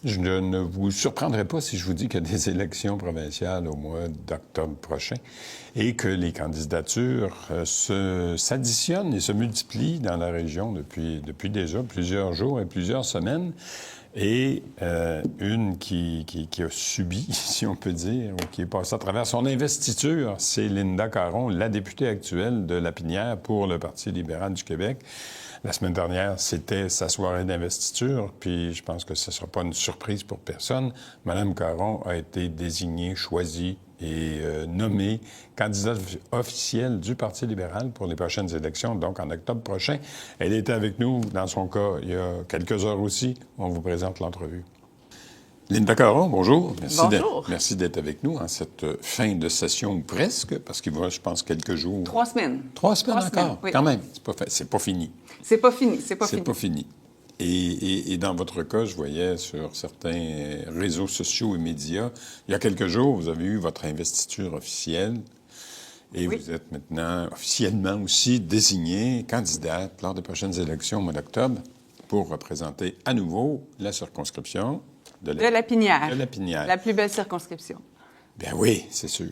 Je ne vous surprendrai pas si je vous dis qu'il y a des élections provinciales au mois d'octobre prochain et que les candidatures s'additionnent et se multiplient dans la région depuis déjà plusieurs jours et plusieurs semaines. Et une qui a subi, si on peut dire, ou qui est passée à travers son investiture, c'est Linda Caron, la députée actuelle de Lapinière pour le Parti libéral du Québec. La semaine dernière, c'était sa soirée d'investiture, puis je pense que ce ne sera pas une surprise pour personne. Mme Caron a été désignée, choisie et nommée candidate officielle du Parti libéral pour les prochaines élections, donc en octobre prochain. Elle était avec nous, dans son cas, il y a quelques heures aussi. On vous présente l'entrevue. Linda Caron, bonjour. Bonjour. Merci d'être avec nous en cette fin de session, ou presque, parce qu'il va, je pense, quelques jours. 3 semaines. 3 semaines encore, semaines, oui. Quand même. C'est pas fini. C'est pas fini, c'est pas C'est fini. pas fini. Et dans votre cas, je voyais sur certains réseaux sociaux et médias, il y a quelques jours, vous avez eu votre investiture officielle et Oui. vous êtes maintenant officiellement aussi désignée candidate lors des prochaines élections au mois d'octobre pour représenter à nouveau la circonscription De Lapinière. De Lapinière. La plus belle circonscription. Bien oui, c'est sûr.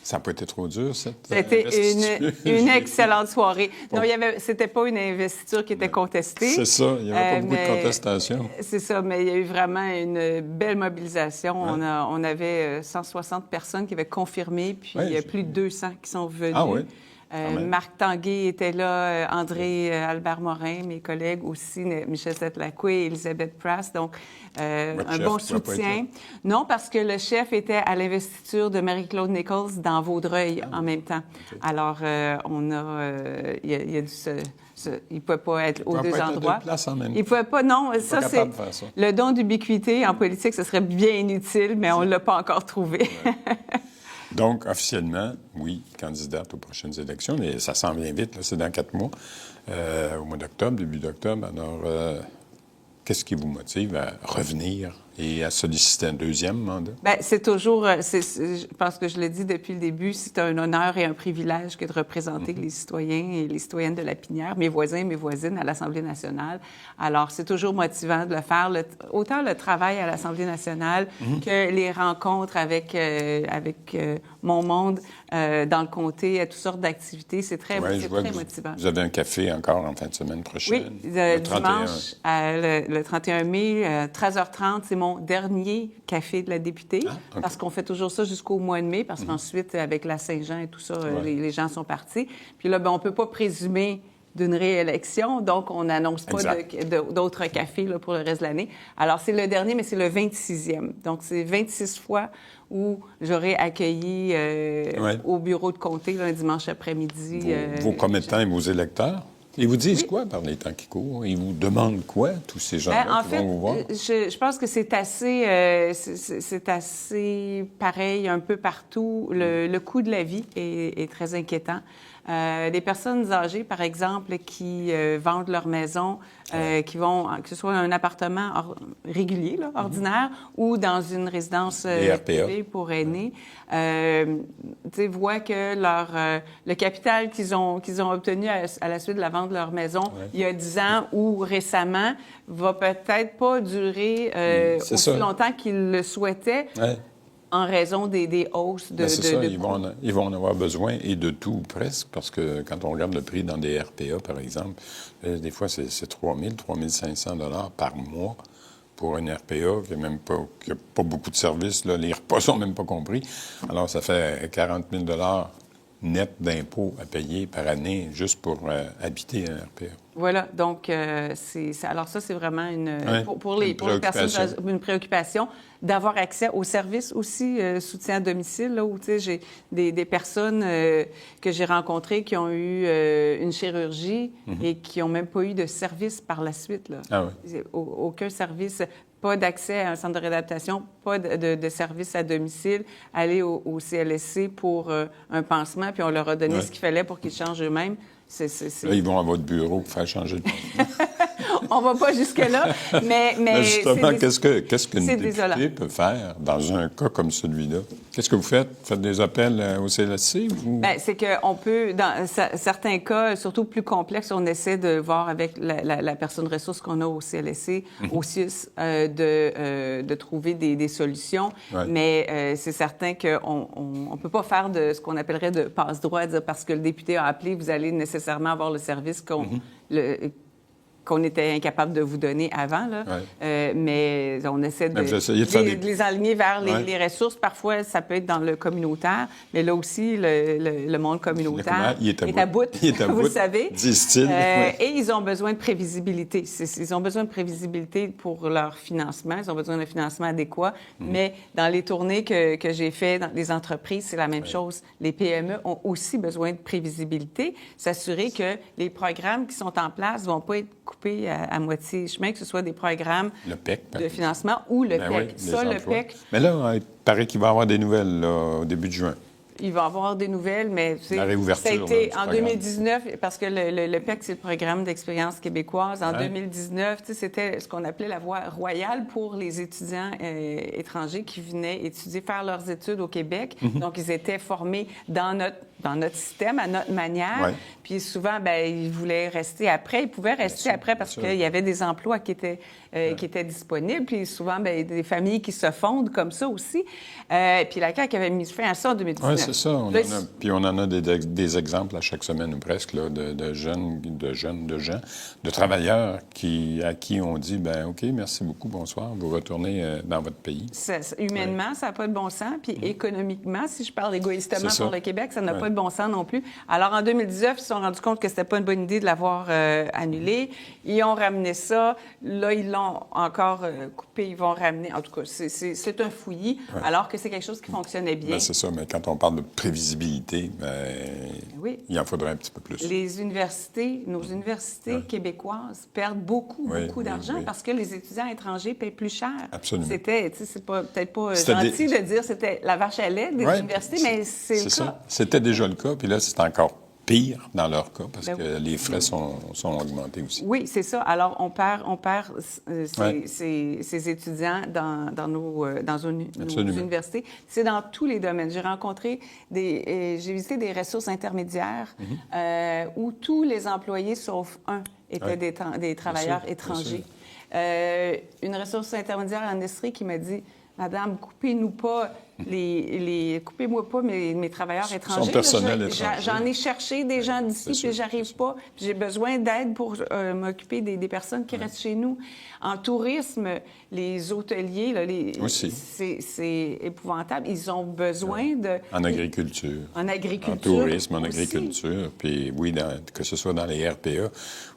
Ça n'a pas été trop dur, cette C'était investiture? une excellente soirée. Non, c'était pas une investiture qui était contestée. C'est ça, il n'y avait pas beaucoup de contestation. C'est ça, mais il y a eu vraiment une belle mobilisation. Ouais. On avait 160 personnes qui avaient confirmé, puis Ouais, il y a plus de 200 qui sont venus. Ah oui? Quand même. Marc Tanguay était là, André Albert Morin, mes collègues aussi, Michel Setlacoué, Elisabeth Prass. Donc, un bon soutien. Non, parce que le chef était à l'investiture de Marie-Claude Nichols dans Vaudreuil en même temps. Okay. Alors, on a... il y a il ne pouvait pas être aux deux endroits. Il ne pouvait pas, non. Ça, c'est le don d'ubiquité en politique, ce serait bien inutile, mais on ne l'a pas encore trouvé. Ouais. Donc, officiellement, oui, candidate aux prochaines élections, mais ça s'en vient vite, là, c'est dans 4 mois, au mois d'octobre, début d'octobre. Alors, qu'est-ce qui vous motive à revenir et à solliciter un deuxième mandat? Bien, c'est toujours, je pense que je l'ai dit depuis le début, c'est un honneur et un privilège que de représenter les citoyens et les citoyennes de Lapinière, mes voisins et mes voisines à l'Assemblée nationale. Alors, c'est toujours motivant de le faire, autant le travail à l'Assemblée nationale que les rencontres avec mon monde dans le comté, à toutes sortes d'activités. C'est très, très motivant. Vous avez un café encore en fin de semaine prochaine? Oui, dimanche, le 31 mai, 13h30, c'est mon dernier café de la députée, okay. Parce qu'on fait toujours ça jusqu'au mois de mai, parce qu'ensuite, avec la Saint-Jean et tout ça, les gens sont partis. Puis là, on ne peut pas présumer d'une réélection, donc on n'annonce pas d'autres cafés là, pour le reste de l'année. Alors, c'est le dernier, mais c'est le 26e. Donc, c'est 26 fois où j'aurai accueilli au bureau de comté un dimanche après-midi. Vos commettants et vos électeurs? Ils vous disent quoi par les temps qui courent? Ils vous demandent quoi, tous ces gens-là qui vont vous voir? Je pense que c'est assez pareil un peu partout. Le coût de la vie est très inquiétant. Des personnes âgées, par exemple, qui vendent leur maison, qui vont, que ce soit un appartement régulier, là, ordinaire, ou dans une résidence privée pour aînés, voient que le capital qu'ils ont obtenu à la suite de la vente de leur maison il y a 10 ans ou récemment va peut-être pas durer aussi longtemps qu'ils le souhaitaient. Ouais. En raison des hausses de ils vont en avoir besoin, et de tout, presque, parce que quand on regarde le prix dans des RPA, par exemple, des fois, c'est 3 000, 3 500 $ par mois pour une RPA qui n'a pas beaucoup de services. Là. Les repas sont même pas compris. Alors, ça fait 40 000 $ net d'impôts à payer par année juste pour habiter un RPA. Voilà, donc alors ça, c'est vraiment pour les personnes, une préoccupation d'avoir accès aux services aussi, soutien à domicile, là, où j'ai des personnes que j'ai rencontrées qui ont eu une chirurgie et qui n'ont même pas eu de service par la suite. Là. Ah oui. Aucun service. Pas d'accès à un centre de réadaptation, pas de service à domicile, aller au CLSC pour un pansement, puis on leur a donné ce qu'il fallait pour qu'ils changent eux-mêmes. Là, ils vont à votre bureau pour faire changer le pansement. on va pas jusque-là. Mais justement, qu'est-ce qu'une c'est députée désolant. peut faire dans un cas comme celui-là? Qu'est-ce que vous faites? Faites des appels au CLSC? Ou... Bien, c'est qu'on peut, dans certains cas, surtout plus complexes, on essaie de voir avec la personne ressource qu'on a au CLSC, au CIUS, de trouver des solutions. Ouais. Mais c'est certain qu'on ne peut pas faire de ce qu'on appellerait de passe-droit, dire parce que le député a appelé, vous allez nécessairement avoir le service qu'on était incapable de vous donner avant. Là. Ouais. Mais on essaie de les aligner vers les ressources. Parfois, ça peut être dans le communautaire, mais là aussi, le monde communautaire est à bout, vous le savez. Disent-ils. Et ils ont besoin de prévisibilité. Ils ont besoin de prévisibilité pour leur financement. Ils ont besoin d'un financement adéquat. Mais dans les tournées que j'ai faites dans les entreprises, c'est la même chose. Les PME ont aussi besoin de prévisibilité, s'assurer que les programmes qui sont en place ne vont pas être coupés à moitié chemin, que ce soit des programmes de financement ou le PEC. Oui, ça, le PEC... Mais là, il paraît qu'il va y avoir des nouvelles là, au début de juin. Il va y avoir des nouvelles, mais la réouverture, ça a été là, en 2019, parce que le PEC, c'est le programme d'expérience québécoise. En 2019, c'était ce qu'on appelait la voie royale pour les étudiants étrangers qui venaient étudier, faire leurs études au Québec. Donc, ils étaient formés dans notre système, à notre manière. Ouais. Puis souvent, ils voulaient rester après. Ils pouvaient rester après parce qu'il y avait des emplois qui étaient disponibles. Puis souvent, des familles qui se fondent comme ça aussi. Puis la CAQ avait mis fin à ça en 2019. Oui, c'est ça. Puis on en a des exemples à chaque semaine ou presque là, de gens, de travailleurs à qui on dit, OK, merci beaucoup, bonsoir, vous retournez dans votre pays. Humainement, ça n'a pas de bon sens. Puis économiquement, si je parle égoïstement pour le Québec, ça n'a pas de bon sens non plus. Alors, en 2019, ils se sont rendus compte que c'était pas une bonne idée de l'avoir annulé. Ils ont ramené ça. Là, ils l'ont encore coupé. Ils vont ramener. En tout cas, c'est un fouillis, alors que c'est quelque chose qui fonctionnait bien. C'est ça, mais quand on parle de prévisibilité, il en faudrait un petit peu plus. Nos universités québécoises perdent beaucoup d'argent parce que les étudiants étrangers paient plus cher. Absolument. C'est peut-être pas gentil de dire c'était la vache à lait des universités, mais c'est le cas. C'était déjà le cas, puis là, c'est encore pire dans leur cas parce que les frais sont augmentés aussi. Oui, c'est ça. Alors, on perd ces étudiants dans nos universités. C'est dans tous les domaines. J'ai visité des ressources intermédiaires où tous les employés, sauf un, étaient des travailleurs étrangers. Une ressource intermédiaire en Estrie qui m'a dit: Madame, coupez-nous pas coupez-moi pas mes travailleurs étrangers. Son personnel étranger. J'en ai cherché des gens d'ici, puis j'arrive pas. Puis j'ai besoin d'aide pour m'occuper des personnes qui restent chez nous. En tourisme, les hôteliers, là, c'est épouvantable. Ils ont besoin de... En agriculture. En agriculture. En tourisme, en aussi. agriculture. Puis oui, que ce soit dans les RPA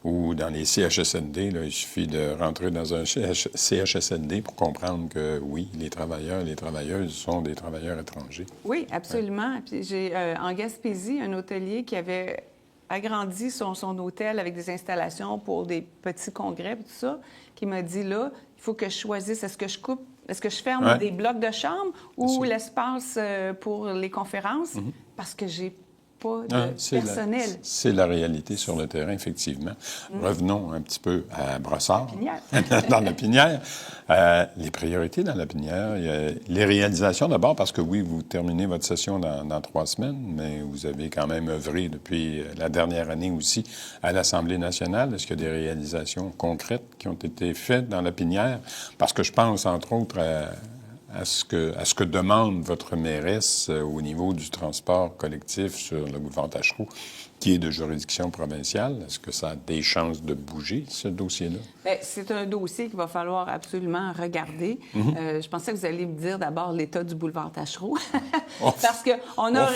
ou dans les CHSLD, là, il suffit de rentrer dans un CHSLD pour comprendre que oui, les travailleurs et les travailleuses sont des travailleurs étrangers. Oui, absolument. Puis j'ai en Gaspésie un hôtelier qui avait agrandi son hôtel avec des installations pour des petits congrès et tout ça, qui m'a dit, là, il faut que je choisisse, est-ce que je ferme des blocs de chambre ou l'espace pour les conférences, parce que j'ai pas de personnel. C'est la réalité sur le terrain, effectivement. Revenons un petit peu à Brossard, dans la Pinière. Les priorités dans la Pinière, les réalisations d'abord, parce que oui, vous terminez votre session dans 3 semaines, mais vous avez quand même œuvré depuis la dernière année aussi à l'Assemblée nationale. Est-ce qu'il y a des réalisations concrètes qui ont été faites dans la Pinière? Parce que je pense, entre autres, à ce que demande votre mairesse au niveau du transport collectif sur le boulevard Tachereau, qui est de juridiction provinciale. Est-ce que ça a des chances de bouger, ce dossier-là? Bien, c'est un dossier qu'il va falloir absolument regarder. Je pensais que vous alliez me dire d'abord l'état du boulevard Tachereau. Parce qu'on a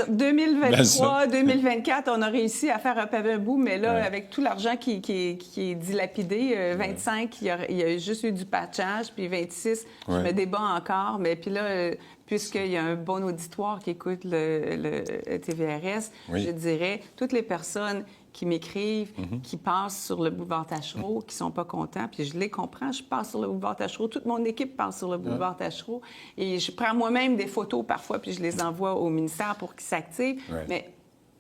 2023, 2024, on a réussi à faire un pavé un bout, mais là, avec tout l'argent qui est dilapidé, 25, il y a juste eu du patchage, puis 26, je me débat encore. Mais puis là, puisqu'il y a un bon auditoire qui écoute le TVRS, je dirais, toutes les personnes qui m'écrivent, qui passent sur le boulevard Tachereau, qui sont pas contents, puis je les comprends, je passe sur le boulevard Tachereau, toute mon équipe passe sur le boulevard Tachereau, et je prends moi-même des photos parfois, puis je les envoie au ministère pour qu'ils s'activent, mais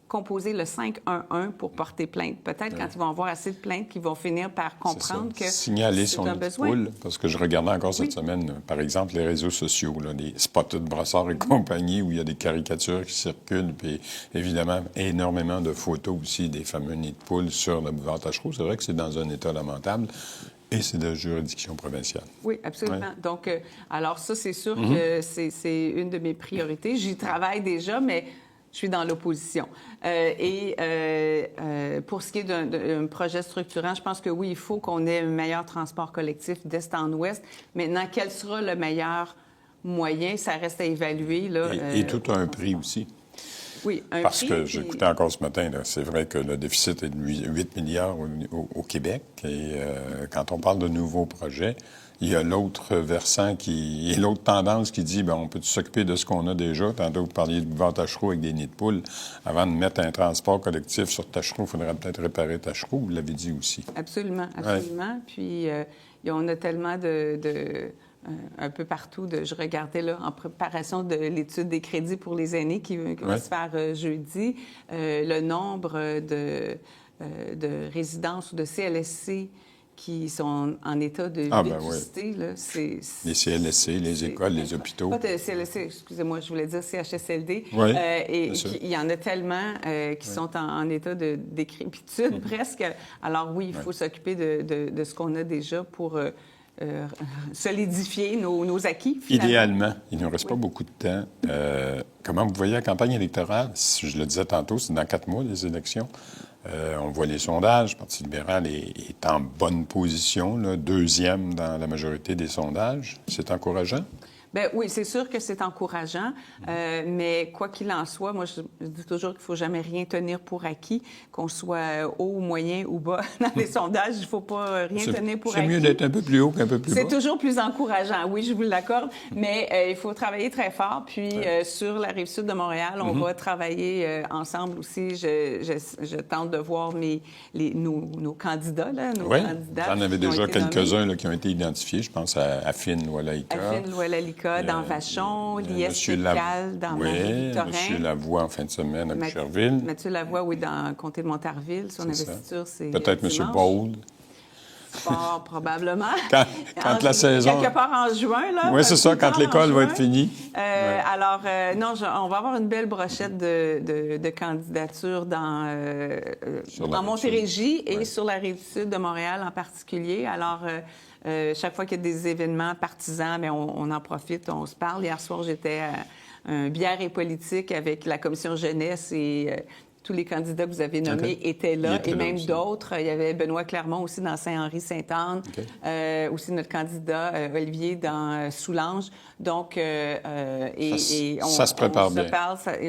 composer le 511 pour porter plainte. Peut-être quand ils vont avoir assez de plaintes qu'ils vont finir par comprendre que signaler c'est son un nid de besoin. poule, parce que je regardais encore cette semaine, par exemple, les réseaux sociaux, là, les Spotted Brossard et compagnie, où il y a des caricatures qui circulent, puis évidemment, énormément de photos aussi des fameux nids de poule sur le boulevard Tachereau. C'est vrai que c'est dans un état lamentable. Et c'est de juridiction provinciale. Oui, absolument. Ouais. Donc, alors ça, c'est sûr que c'est une de mes priorités. J'y travaille déjà, mais je suis dans l'opposition. Pour ce qui est d'un projet structurant, je pense que oui, il faut qu'on ait un meilleur transport collectif d'est en ouest. Maintenant, quel sera le meilleur moyen? Ça reste à évaluer. Là, et tout a un prix aussi. Oui, un Parce prix, que j'écoutais encore ce matin, c'est vrai que le déficit est de 8 milliards au Québec. Et quand on parle de nouveaux projets, il y a l'autre versant et l'autre tendance qui dit, bien, on peut s'occuper de ce qu'on a déjà. Tantôt, vous parliez de boulevard Tachereau avec des nids de poules. Avant de mettre un transport collectif sur Tachereau, il faudrait peut-être réparer Tachereau. Vous l'avez dit aussi. Absolument, absolument. Ouais. Puis, on a tellement un peu partout. Je regardais là, en préparation de l'étude des crédits pour les aînés qui va se faire jeudi, le nombre de résidences ou de CLSC qui sont en état de vétusté. Ben oui. Les CLSC, les écoles, les hôpitaux. Pas de CLSC, excusez-moi, je voulais dire CHSLD. Oui, et il y en a tellement qui sont en état de décrépitude presque. Alors oui, il faut s'occuper de ce qu'on a déjà pour... solidifier nos acquis, finalement. Idéalement, il ne nous reste pas beaucoup de temps. Comment vous voyez la campagne électorale? Je le disais tantôt, c'est dans 4 mois, les élections. On voit les sondages. Le Parti libéral est en bonne position, là, 2e dans la majorité des sondages. C'est encourageant? Bien, oui, c'est sûr que c'est encourageant, mais quoi qu'il en soit, moi, je dis toujours qu'il ne faut jamais rien tenir pour acquis, qu'on soit haut, moyen ou bas dans les sondages. Il ne faut pas rien tenir pour acquis. C'est mieux d'être un peu plus haut qu'un peu plus bas. C'est toujours plus encourageant, oui, je vous l'accorde, mais il faut travailler très fort. Puis, sur la Rive-Sud de Montréal, on va travailler ensemble aussi. Je tente de voir nos candidats, là, nos candidats. J'en avais déjà quelques-uns qui ont été identifiés. Je pense à Finn Loalaïka. Finn Loalaïka. Dans Vachon, l'IS-Pécal, dans Marie-Victorin. M. Lavoie en fin de semaine à Boucherville. Mathieu Lavoie, oui, dans le comté de Montarville. Son investiture, c'est peut-être M. Paul. Fort probablement. Quand la saison... Quelque part en juin, là. Oui, c'est ça, quand l'école va être finie. Alors, non, on va avoir une belle brochette de candidatures dans Montérégie et sur la Rive-Sud de Montréal en particulier. Alors... chaque fois qu'il y a des événements partisans, bien, on en profite, on se parle. Hier soir, j'étais à un bière et politique avec la commission jeunesse et tous les candidats que vous avez nommés étaient là, et même d'autres. Il y avait Benoît Clermont aussi dans Saint-Henri-Sainte-Anne, aussi notre candidat Olivier dans Soulanges. Donc, ça se prépare bien.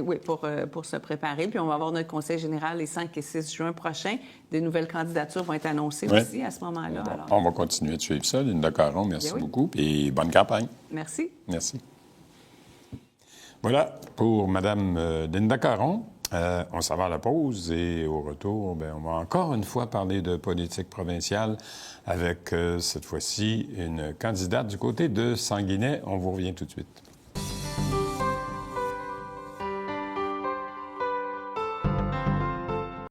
Oui, pour se préparer. Puis on va avoir notre conseil général les 5 et 6 juin prochains. De nouvelles candidatures vont être annoncées aussi à ce moment-là. Alors... On va continuer de suivre ça. Linda Caron, merci beaucoup. Et bonne campagne. Merci. Merci. Voilà pour Mme Linda Caron. On s'en va à la pause et au retour, bien, on va encore une fois parler de politique provinciale avec, cette fois-ci, une candidate du côté de Sanguinet. On vous revient tout de suite.